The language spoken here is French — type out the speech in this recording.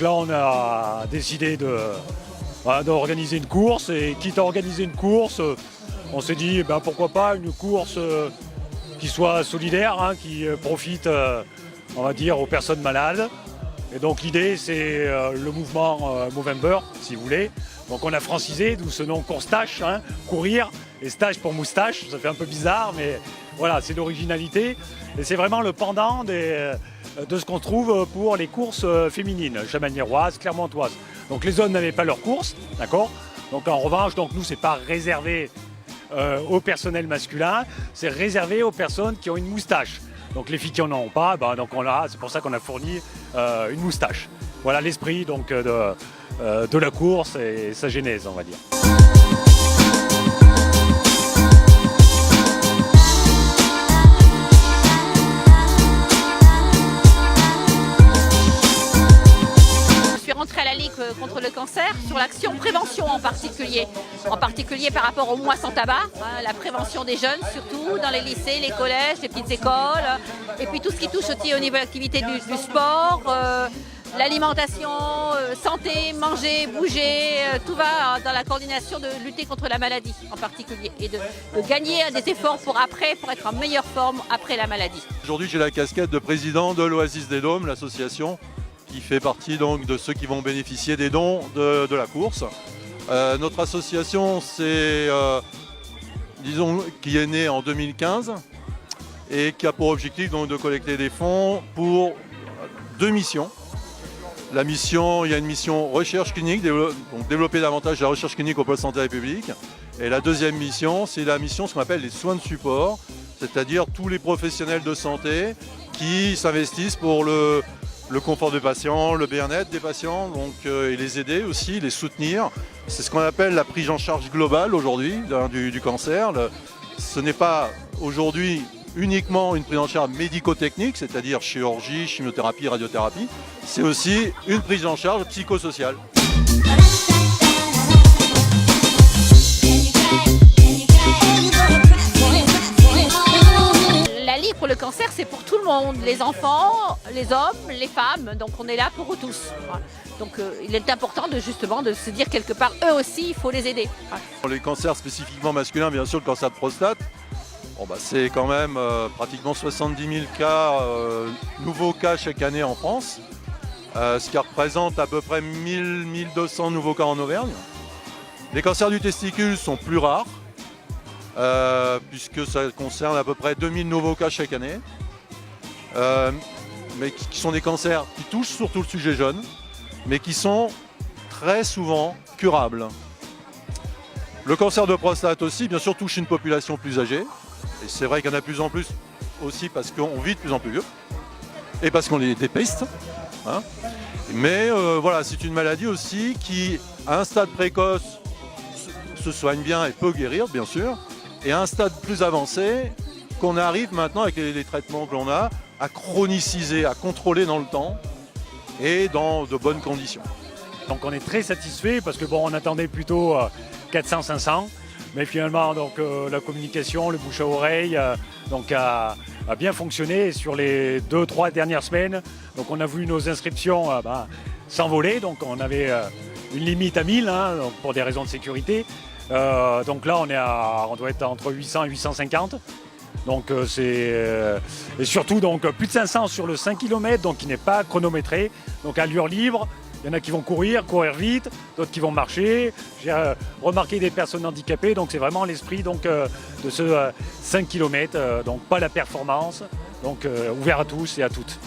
Donc là, on a décidé d'organiser une course, et quitte à organiser une course, on s'est dit pourquoi pas une course qui soit solidaire, hein, qui profite on va dire aux personnes malades. Et donc l'idée c'est le mouvement Movember, si vous voulez. Donc on a francisé, d'où ce nom course-tâche, hein, courir et stage pour moustache, ça fait un peu bizarre, mais voilà, c'est l'originalité. Et c'est vraiment le pendant de ce qu'on trouve pour les courses féminines, chamaniéroises, clermontoises. Donc les hommes n'avaient pas leur course, d'accord. Donc en revanche, donc nous c'est pas réservé au personnel masculin, c'est réservé aux personnes qui ont une moustache. Donc les filles qui n'en ont pas, donc c'est pour ça qu'on a fourni une moustache. Voilà l'esprit donc de la course et sa genèse, on va dire. À la Ligue contre le cancer sur l'action prévention en particulier par rapport au mois sans tabac, hein, la prévention des jeunes surtout dans les lycées, les collèges, les petites écoles, et puis tout ce qui touche aussi au niveau de l'activité du sport, l'alimentation, santé, manger, bouger, tout va dans la coordination de lutter contre la maladie en particulier et de gagner des efforts pour être en meilleure forme après la maladie. Aujourd'hui j'ai la casquette de président de l'Oasis des Dômes, l'association qui fait partie donc de ceux qui vont bénéficier des dons de la course. Notre association, qui est née en 2015 et qui a pour objectif donc de collecter des fonds pour 2 missions. Il y a une mission recherche clinique, donc développer davantage la recherche clinique au pôle santé République. Et la deuxième mission, c'est la mission ce qu'on appelle les soins de support, c'est-à-dire tous les professionnels de santé qui s'investissent pour le confort des patients, le bien-être des patients, donc, et les aider aussi, les soutenir. C'est ce qu'on appelle la prise en charge globale aujourd'hui du cancer. Ce n'est pas aujourd'hui uniquement une prise en charge médico-technique, c'est-à-dire chirurgie, chimiothérapie, radiothérapie. C'est aussi une prise en charge psychosociale. Pour le cancer, c'est pour tout le monde, les enfants, les hommes, les femmes, donc on est là pour eux tous. Donc il est important de se dire quelque part, eux aussi, il faut les aider. Pour les cancers spécifiquement masculins, bien sûr, le cancer de prostate, c'est quand même pratiquement 70 000 nouveaux cas chaque année en France, ce qui représente à peu près 1200 nouveaux cas en Auvergne. Les cancers du testicule sont plus rares, puisque ça concerne à peu près 2000 nouveaux cas chaque année, mais qui sont des cancers qui touchent surtout le sujet jeune, mais qui sont très souvent curables. Le cancer de prostate aussi, bien sûr, touche une population plus âgée, et c'est vrai qu'il y en a de plus en plus aussi parce qu'on vit de plus en plus vieux, et parce qu'on est dépiste, hein. Mais voilà, c'est une maladie aussi qui, à un stade précoce, se soigne bien et peut guérir, bien sûr, et à un stade plus avancé, qu'on arrive maintenant avec les traitements que l'on a, à chroniciser, à contrôler dans le temps et dans de bonnes conditions. Donc on est très satisfait parce que on attendait plutôt 400-500, mais finalement donc, la communication, le bouche à oreille a bien fonctionné sur les 2-3 dernières semaines. Donc on a vu nos inscriptions s'envoler, donc on avait une limite à 1000 donc pour des raisons de sécurité. Donc là on doit être entre 800 et 850. Donc et surtout donc plus de 500 sur le 5 km, donc qui n'est pas chronométré, donc à allure libre. Il y en a qui vont courir vite, d'autres qui vont marcher. J'ai remarqué des personnes handicapées, donc c'est vraiment l'esprit donc de ce 5 km, donc pas la performance, donc ouvert à tous et à toutes.